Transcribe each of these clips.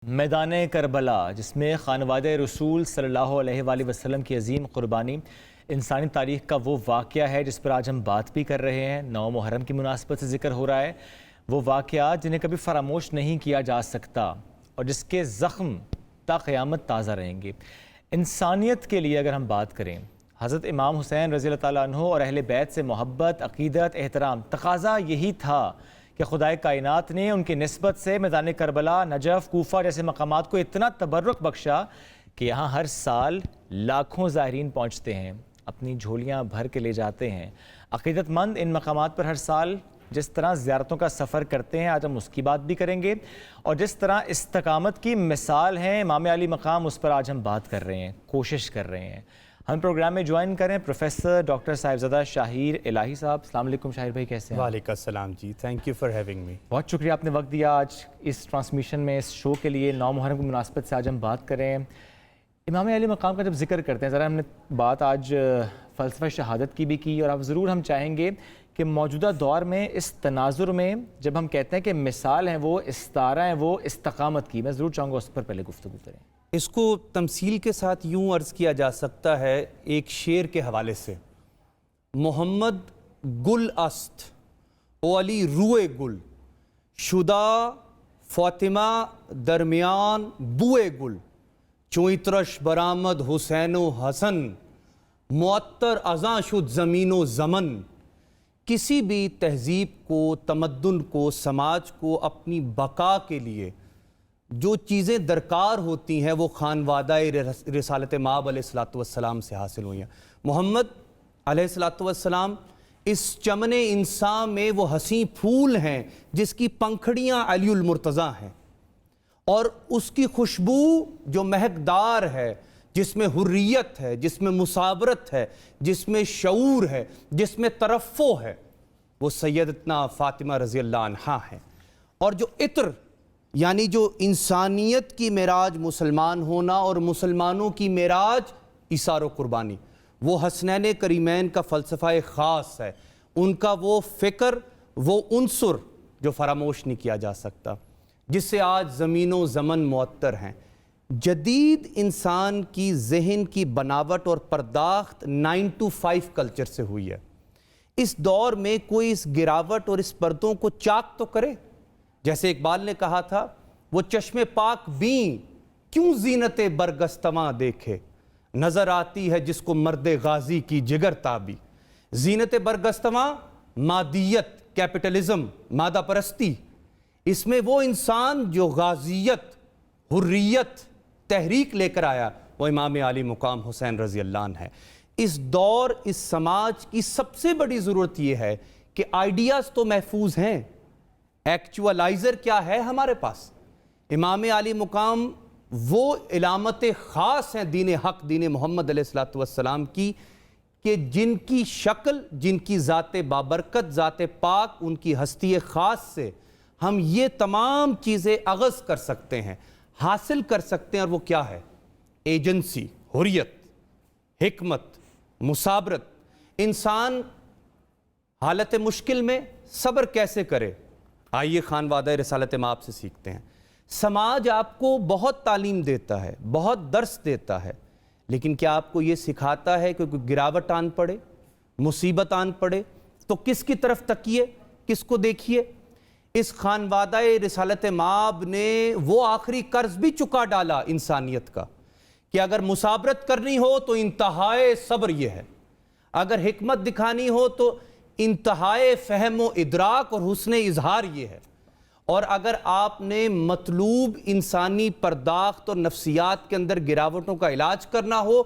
میدان کربلا، جس میں خانوادہ رسول صلی اللہ علیہ وآلہ وسلم کی عظیم قربانی انسانی تاریخ کا وہ واقعہ ہے جس پر آج ہم بات بھی کر رہے ہیں۔ 9 محرم کی مناسبت سے ذکر ہو رہا ہے وہ واقعات جنہیں کبھی فراموش نہیں کیا جا سکتا اور جس کے زخم تا قیامت تازہ رہیں گے۔ انسانیت کے لیے اگر ہم بات کریں، حضرت امام حسین رضی اللہ تعالیٰ عنہ اور اہل بیت سے محبت، عقیدت، احترام، تقاضا یہی تھا کہ خدائے کائنات نے ان کی نسبت سے میدان کربلا، نجف، کوفہ جیسے مقامات کو اتنا تبرک بخشا کہ یہاں ہر سال لاکھوں زائرین پہنچتے ہیں، اپنی جھولیاں بھر کے لے جاتے ہیں۔ عقیدت مند ان مقامات پر ہر سال جس طرح زیارتوں کا سفر کرتے ہیں، آج ہم اس کی بات بھی کریں گے، اور جس طرح استقامت کی مثال ہیں امام علی مقام، اس پر آج ہم بات کر رہے ہیں، کوشش کر رہے ہیں۔ ہم پروگرام میں جوائن کریں پروفیسر ڈاکٹر صاحبزادہ شاہیر الہی صاحب۔ السلام علیکم شاہیر بھائی، کیسے ہیں؟ وعلیکم السلام جی، thank you for having me. بہت شکریہ آپ نے وقت دیا آج اس ٹرانسمیشن میں، اس شو کے لیے۔ 9 محرم کی مناسبت سے آج ہم بات کر رہے ہیں امام علی مقام کا۔ جب ذکر کرتے ہیں، ذرا ہم نے بات آج فلسفہ شہادت کی بھی کی، اور اب ضرور ہم چاہیں گے کہ موجودہ دور میں اس تناظر میں جب ہم کہتے ہیں کہ مثال ہیں وہ، استعارہ ہیں وہ استقامت کی، میں ضرور چاہوں گا اس پر پہلے گفتگو کریں۔ اس کو تمثیل کے ساتھ یوں عرض کیا جا سکتا ہے ایک شعر کے حوالے سے: محمد گل است او علی روئے گل، شدہ فاطمہ درمیان بوئے گل، چوئترش برآمد حسین و حسن، معطر ازاں شد زمین و زمن۔ کسی بھی تہذیب کو، تمدن کو، سماج کو اپنی بقا کے لیے جو چیزیں درکار ہوتی ہیں وہ خانوادہ رسالت مآب علیہ السلام سے حاصل ہوئی ہیں۔ محمد علیہ السلام اس چمن انسان میں وہ حسین پھول ہیں جس کی پنکھڑیاں علی المرتضیٰ ہیں، اور اس کی خوشبو جو مہکدار ہے، جس میں حریت ہے، جس میں مثابرت ہے، جس میں شعور ہے، جس میں ترفع ہے، وہ سیدتنا فاطمہ رضی اللہ عنہا ہیں۔ اور جو عطر، یعنی جو انسانیت کی معراج مسلمان ہونا اور مسلمانوں کی معراج ایثار و قربانی، وہ حسنین کریمین کا فلسفہ خاص ہے، ان کا وہ فکر، وہ عنصر جو فراموش نہیں کیا جا سکتا، جس سے آج زمین و زمن معطر ہیں۔ جدید انسان کی ذہن کی بناوٹ اور پرداخت 9 to 5 کلچر سے ہوئی ہے۔ اس دور میں کوئی اس گراوٹ اور اس پردوں کو چاک تو کرے۔ جیسے اقبال نے کہا تھا، وہ چشم پاک بین کیوں زینت برگستواں دیکھے، نظر آتی ہے جس کو مرد غازی کی جگر تابی۔ زینت برگستواں مادیت، کیپٹلزم، مادہ پرستی، اس میں وہ انسان جو غازیت، حریت، تحریک لے کر آیا، وہ امام علی مقام حسین رضی اللہ عنہ ہے۔ اس دور، اس سماج کی سب سے بڑی ضرورت یہ ہے کہ آئیڈیاز تو محفوظ ہیں، ایکچوالائزر کیا ہے ہمارے پاس؟ امام علی مقام وہ علامت خاص ہیں دین حق، دین محمد علیہ السلام کی، کہ جن کی شکل، جن کی ذات بابرکت، ذات پاک، ان کی ہستی خاص سے ہم یہ تمام چیزیں اغض کر سکتے ہیں، حاصل کر سکتے ہیں، اور وہ کیا ہے؟ ایجنسی، حریت، حکمت، مثابرت۔ انسان حالت مشکل میں صبر کیسے کرے، آئیے خانوادہ رسالت مآب سے سیکھتے ہیں۔ سماج آپ کو بہت تعلیم دیتا ہے، بہت درس دیتا ہے، لیکن کیا آپ کو یہ سکھاتا ہے کہ کوئی گراوٹ آن پڑے، مصیبت آن پڑے تو کس کی طرف تکیے، کس کو دیکھیے؟ اس خانوادہ رسالت مآب نے وہ آخری قرض بھی چکا ڈالا انسانیت کا، کہ اگر مثابرت کرنی ہو تو انتہائے صبر یہ ہے، اگر حکمت دکھانی ہو تو انتہائے فہم و ادراک اور حسن اظہار یہ ہے، اور اگر آپ نے مطلوب انسانی پرداخت اور نفسیات کے اندر گراوٹوں کا علاج کرنا ہو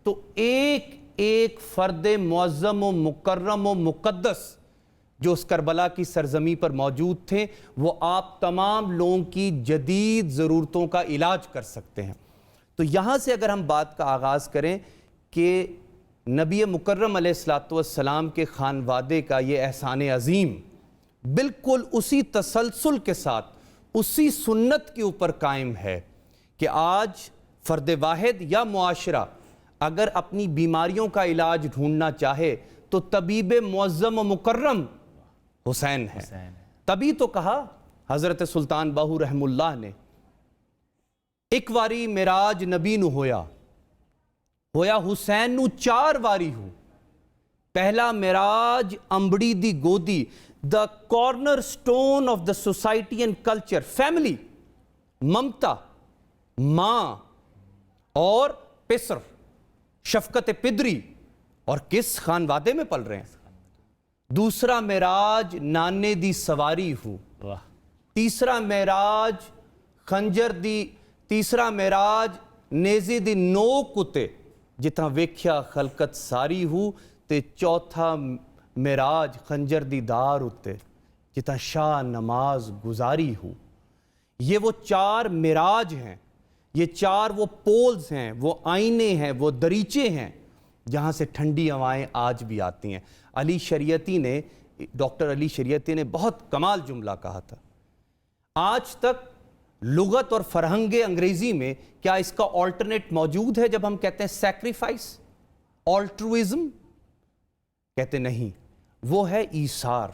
تو ایک ایک فرد معظم و مکرم و مقدس جو اس کربلا کی سرزمین پر موجود تھے، وہ آپ تمام لوگوں کی جدید ضرورتوں کا علاج کر سکتے ہیں۔ تو یہاں سے اگر ہم بات کا آغاز کریں کہ نبی مکرم علیہ السلام کے خانوادے کا یہ احسان عظیم بالکل اسی تسلسل کے ساتھ، اسی سنت کے اوپر قائم ہے کہ آج فرد واحد یا معاشرہ اگر اپنی بیماریوں کا علاج ڈھونڈنا چاہے تو طبیب معظم و مکرم حسین ہے۔ تبھی تو کہا حضرت سلطان باہو رحم اللہ نے ایک واری میراج نبی نو ہویا حسین نو 4 واری ہو. پہلا میراج امبڑی دی گودی, the cornerstone of the society and culture, family, ممتا, ماں اور پسر, شفقت پدری, اور کس خانوادے میں پل رہے ہیں. دوسرا معراج نانے دی سواری ہو. واہ. تیسرا معراج خنجر دی, تیسرا معراج نیزے دی نوک اتے جتنا ویکھیا خلقت ساری ہو. تے چوتھا معراج خنجر دی دار اتے جتنا شاہ نماز گزاری ہو. یہ وہ 4 معراج ہیں, یہ 4 وہ پولز ہیں, وہ آئینے ہیں, وہ دریچے ہیں جہاں سے ٹھنڈی ہوائیں آج بھی آتی ہیں. علی شریعتی نے, ڈاکٹر علی شریعتی نے بہت کمال جملہ کہا تھا, آج تک لغت اور فرہنگ انگریزی میں کیا اس کا آلٹرنیٹ موجود ہے جب ہم کہتے ہیں سیکریفائس, آلٹروازم؟ کہتے نہیں, وہ ہے ایثار.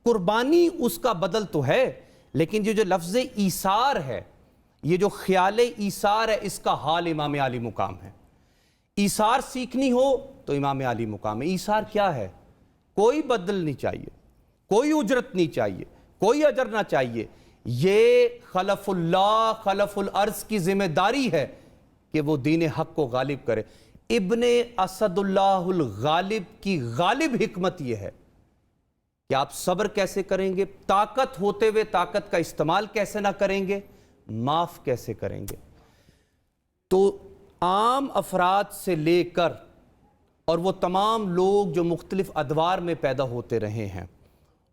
قربانی اس کا بدل تو ہے, لیکن جو لفظ ایثار ہے, یہ جو خیال ایثار ہے, اس کا حال امام علی مقام ہے. ایثار سیکھنی ہو تو امام علی مقام ہے. ایثار کیا ہے؟ کوئی بدل نہیں چاہیے, کوئی اجرت نہیں چاہیے, کوئی اجر نہ چاہیے. یہ خلف اللہ خلف الارض کی ذمہ داری ہے کہ وہ دین حق کو غالب کرے. ابن اسد اللہ الغالب کی غالب حکمت یہ ہے کہ آپ صبر کیسے کریں گے, طاقت ہوتے ہوئے طاقت کا استعمال کیسے نہ کریں گے, معاف کیسے کریں گے. تو عام افراد سے لے کر اور وہ تمام لوگ جو مختلف ادوار میں پیدا ہوتے رہے ہیں,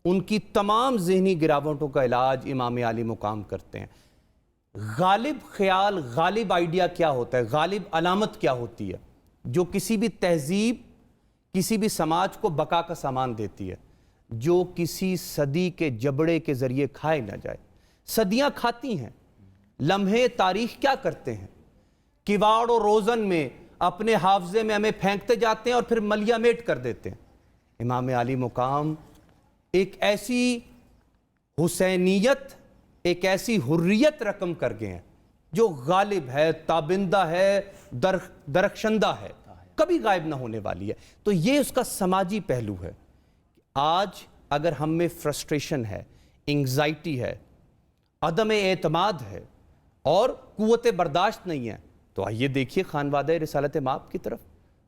ان کی تمام ذہنی گراوٹوں کا علاج امام علی مقام کرتے ہیں. غالب خیال, غالب آئیڈیا کیا ہوتا ہے, غالب علامت کیا ہوتی ہے جو کسی بھی تہذیب, کسی بھی سماج کو بقا کا سامان دیتی ہے, جو کسی صدی کے جبڑے کے ذریعے کھائے نہ جائے. صدیاں کھاتی ہیں, لمحے تاریخ کیا کرتے ہیں, کیواڑ اور روزن میں اپنے حافظے میں ہمیں پھینکتے جاتے ہیں اور پھر ملیا میٹ کر دیتے ہیں. امام علی مقام ایک ایسی حسینیت, ایک ایسی حریت رقم کر گئے ہیں جو غالب ہے, تابندہ ہے, درخشندہ ہے, کبھی غائب نہ ہونے والی ہے. تو یہ اس کا سماجی پہلو ہے. آج اگر ہم میں فرسٹریشن ہے, انگزائٹی ہے, عدم اعتماد ہے اور قوت برداشت نہیں ہے, تو آئیے دیکھیے خانوادہ رسالت مآب کی طرف,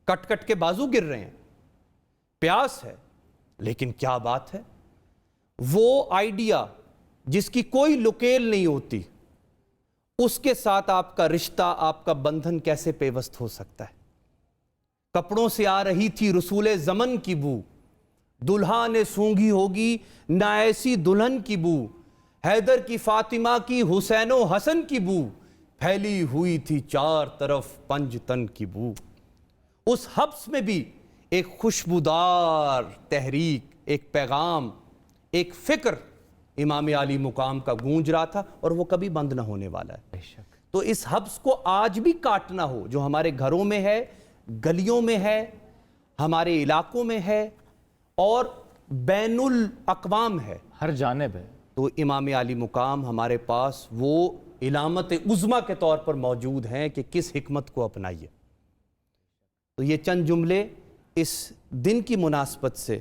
کٹ کٹ کے بازو گر رہے ہیں, پیاس ہے, لیکن کیا بات ہے, وہ آئیڈیا جس کی کوئی لکیل نہیں ہوتی, اس کے ساتھ آپ کا رشتہ, آپ کا بندھن کیسے پیوست ہو سکتا ہے. کپڑوں سے آ رہی تھی رسول زمن کی بو, دلہا نے سونگھی ہوگی نہ ایسی دلہن کی بو, حیدر کی فاطمہ کی حسین و حسن کی بو, پھیلی ہوئی تھی 4 طرف پنج تن کی بو. اس حبس میں بھی ایک خوشبودار تحریک, ایک پیغام, ایک فکر امام علی مقام کا گونج رہا تھا, اور وہ کبھی بند نہ ہونے والا ہے. تو اس حبس کو آج بھی کاٹنا ہو جو ہمارے گھروں میں ہے, گلیوں میں ہے, ہمارے علاقوں میں ہے اور بین الاقوام ہے, ہر جانب ہے, تو امام علی مقام ہمارے پاس وہ علامت عظمیٰ کے طور پر موجود ہیں کہ کس حکمت کو اپنائیے. تو یہ چند جملے اس دن کی مناسبت سے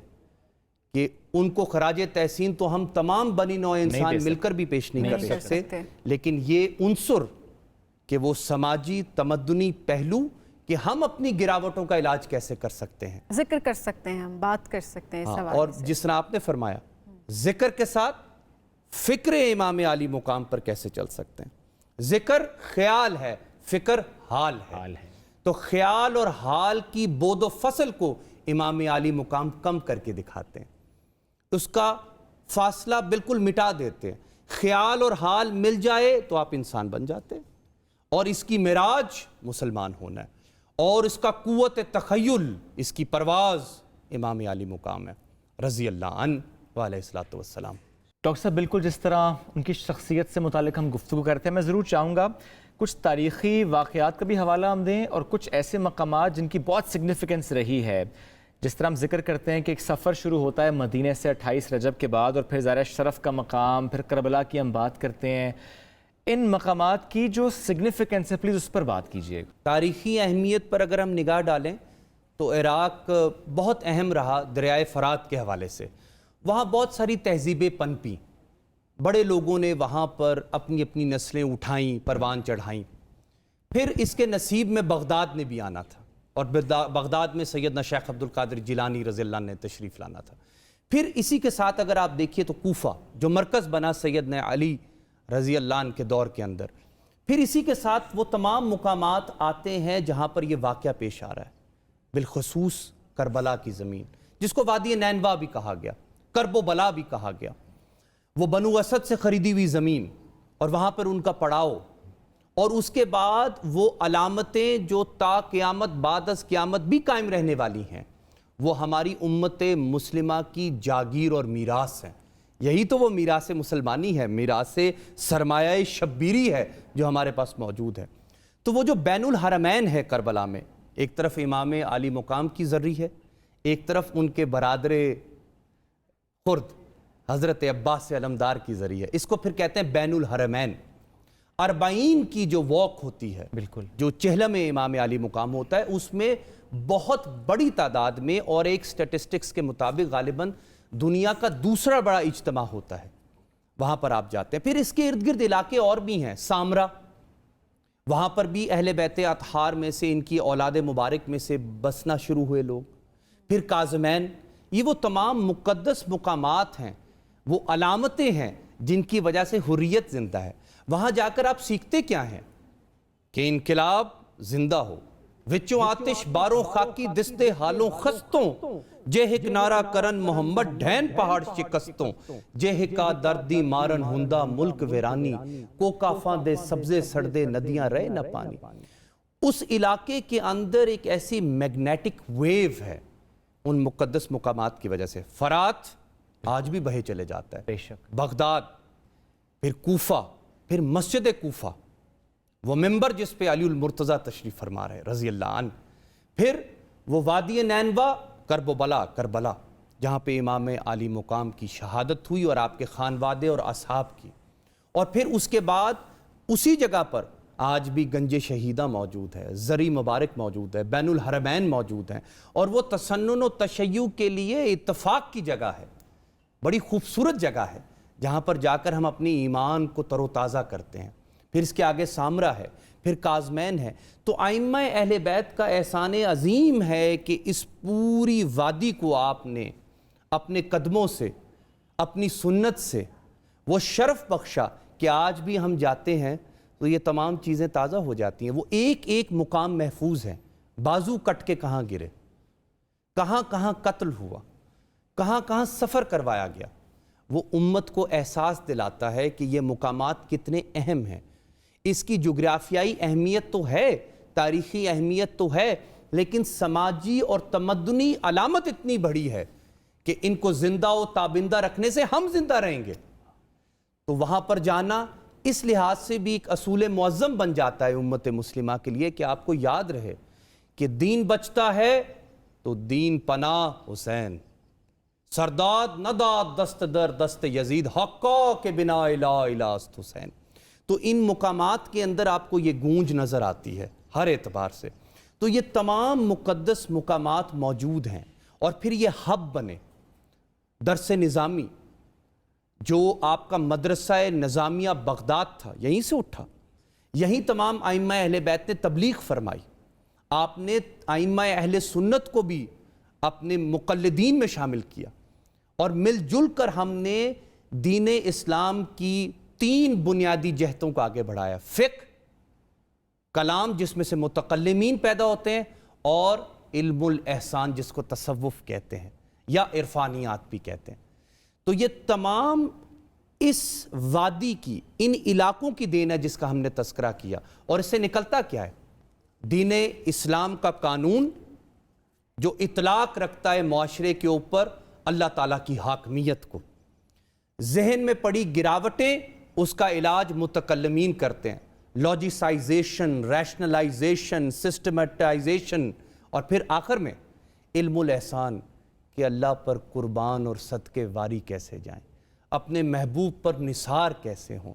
کہ ان کو خراج تحسین تو ہم تمام بنی نوع انسان مل کر بھی پیش نہیں کر سکتے, لیکن یہ عنصر کہ وہ سماجی تمدنی پہلو کہ ہم اپنی گراوٹوں کا علاج کیسے کر سکتے ہیں, ذکر کر سکتے ہیں, ہم بات کر سکتے ہیں اس حوالے سے. اور جس طرح آپ نے فرمایا, ذکر کے ساتھ فکر امام علی مقام پر کیسے چل سکتے ہیں. ذکر خیال ہے, فکر حال ہے. تو خیال اور حال کی بود و فصل کو امام علی مقام کم کر کے دکھاتے ہیں, اس کا فاصلہ بالکل مٹا دیتے ہیں. خیال اور حال مل جائے تو آپ انسان بن جاتے ہیں, اور اس کی معراج مسلمان ہونا ہے, اور اس کا قوت تخیل, اس کی پرواز امام علی مقام ہے رضی اللہ عنہ وعلیہ الصلوۃ والسلام. ڈاکٹر صاحب بالکل جس طرح ان کی شخصیت سے متعلق ہم گفتگو کرتے ہیں, میں ضرور چاہوں گا کچھ تاریخی واقعات کا بھی حوالہ ہم دیں اور کچھ ایسے مقامات جن کی بہت سگنیفیکنس رہی ہے. جس طرح ہم ذکر کرتے ہیں کہ ایک سفر شروع ہوتا ہے مدینہ سے 28 رجب کے بعد, اور پھر ظاہر شرف کا مقام, پھر کربلا کی ہم بات کرتے ہیں. ان مقامات کی جو سگنیفیکنس ہے پلیز اس پر بات کیجیے. تاریخی اہمیت پر اگر ہم نگاہ ڈالیں تو عراق بہت اہم رہا دریائے فرات کے حوالے سے. وہاں بہت ساری تہذیبیں پنپیں، بڑے لوگوں نے وہاں پر اپنی اپنی نسلیں اٹھائیں، پروان چڑھائیں. پھر اس کے نصیب میں بغداد نے بھی آنا تھا، اور بغداد میں سیدنا شیخ عبد القادر جیلانی رضی اللہ عنہ نے تشریف لانا تھا. پھر اسی کے ساتھ اگر آپ دیکھیے تو کوفہ جو مرکز بنا سیدنا علی رضی اللہ عنہ کے دور کے اندر، پھر اسی کے ساتھ وہ تمام مقامات آتے ہیں جہاں پر یہ واقعہ پیش آ رہا ہے، بالخصوص کربلا کی زمین جس کو وادی نینوا بھی کہا گیا، کرب و بلا بھی کہا گیا. وہ بنو اسد سے خریدی ہوئی زمین اور وہاں پر ان کا پڑاؤ، اور اس کے بعد وہ علامتیں جو تا قیامت بعد از قیامت بھی قائم رہنے والی ہیں، وہ ہماری امت مسلمہ کی جاگیر اور میراث ہیں. یہی تو وہ میراث مسلمانی ہے، میراث سرمایہ شبیری ہے جو ہمارے پاس موجود ہے. تو وہ جو بین الحرمین ہے کربلا میں، ایک طرف امام عالی مقام کی زرعی ہے، ایک طرف ان کے برادر خرد حضرت عباس علمدار کی ذریعہ، اس کو پھر کہتے ہیں بین الحرمین. اربعین کی جو واک ہوتی ہے، بالکل جو چہلم امام علی مقام ہوتا ہے، اس میں بہت بڑی تعداد میں، اور ایک سٹیٹسٹکس کے مطابق غالباً دنیا کا دوسرا بڑا اجتماع ہوتا ہے، وہاں پر آپ جاتے ہیں. پھر اس کے ارد گرد علاقے اور بھی ہیں، سامرا، وہاں پر بھی اہل بیت اطہار میں سے ان کی اولاد مبارک میں سے بسنا شروع ہوئے لوگ. پھر کاظمین، یہ وہ تمام مقدس مقامات ہیں، وہ علامتیں ہیں جن کی وجہ سے حریت زندہ ہے. وہاں جا کر آپ سیکھتے کیا ہیں کہ انقلاب زندہ ہو، وچوں آتش باروں خاکی دستے حالوں خستوں، جے ہک نعرہ کرن محمد ڈھین پہاڑ شکستوں، جے ہکا دردی مارن ہندہ ملک ویرانی، کوکافاں دے سبزے سڑدے ندیاں رہے نہ پانی. اس علاقے کے اندر ایک ایسی میگنیٹک ویو ہے ان مقدس مقامات کی وجہ سے. فرات آج بھی بہے چلے جاتا ہے، بے شک. بغداد، پھر کوفہ، پھر مسجد کوفہ، وہ ممبر جس پہ علی المرتضیٰ تشریف فرما رہے رضی اللہ عنہ. پھر وہ وادی نینوا، کرب و بلا، کربلا، جہاں پہ امام علی مقام کی شہادت ہوئی اور آپ کے خانوادے اور اصحاب کی. اور پھر اس کے بعد اسی جگہ پر آج بھی گنج شہیدہ موجود ہے، زری مبارک موجود ہے، بین الحرمین موجود ہیں، اور وہ تسنن و تشیع کے لیے اتفاق کی جگہ ہے، بڑی خوبصورت جگہ ہے جہاں پر جا کر ہم اپنی ایمان کو تر و تازہ کرتے ہیں. پھر اس کے آگے سامرا ہے، پھر کاظمین ہے. تو ائمہ اہل بیت کا احسان عظیم ہے کہ اس پوری وادی کو آپ نے اپنے قدموں سے، اپنی سنت سے وہ شرف بخشا کہ آج بھی ہم جاتے ہیں تو یہ تمام چیزیں تازہ ہو جاتی ہیں. وہ ایک ایک مقام محفوظ ہیں. بازو کٹ کے کہاں گرے، کہاں کہاں قتل ہوا، کہاں کہاں سفر کروایا گیا. وہ امت کو احساس دلاتا ہے کہ یہ مقامات کتنے اہم ہیں. اس کی جغرافیائی اہمیت تو ہے، تاریخی اہمیت تو ہے، لیکن سماجی اور تمدنی علامت اتنی بڑی ہے کہ ان کو زندہ و تابندہ رکھنے سے ہم زندہ رہیں گے. تو وہاں پر جانا اس لحاظ سے بھی ایک اصول معظم بن جاتا ہے امت مسلمہ کے لیے کہ آپ کو یاد رہے کہ دین بچتا ہے تو دین پناہ حسین، سرداد نداد دست در دست یزید، حقا کے بنا الہ الہ است حسین. تو ان مقامات کے اندر آپ کو یہ گونج نظر آتی ہے ہر اعتبار سے. تو یہ تمام مقدس مقامات موجود ہیں. اور پھر یہ ہب بنے درس نظامی، جو آپ کا مدرسہ نظامیہ بغداد تھا، یہیں سے اٹھا. یہیں تمام ائمہ اہل بیت نے تبلیغ فرمائی. آپ نے ائمہ اہل سنت کو بھی اپنے مقلدین میں شامل کیا، اور مل جل کر ہم نے دین اسلام کی 3 بنیادی جہتوں کو آگے بڑھایا. فقہ، کلام جس میں سے متکلمین پیدا ہوتے ہیں، اور علم الاحسان جس کو تصوف کہتے ہیں یا عرفانیات بھی کہتے ہیں. تو یہ تمام اس وادی کی، ان علاقوں کی دین ہے جس کا ہم نے تذکرہ کیا. اور اس سے نکلتا کیا ہے؟ دین اسلام کا قانون جو اطلاق رکھتا ہے معاشرے کے اوپر اللہ تعالیٰ کی حاکمیت کو. ذہن میں پڑی گراوٹیں، اس کا علاج متکلمین کرتے ہیں. لاجیسائزیشن، ریشنلائزیشن، سسٹمیٹائزیشن، اور پھر آخر میں علم الاحسان کہ اللہ پر قربان اور صدقے واری کیسے جائیں، اپنے محبوب پر نثار کیسے ہوں.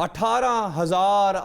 18,000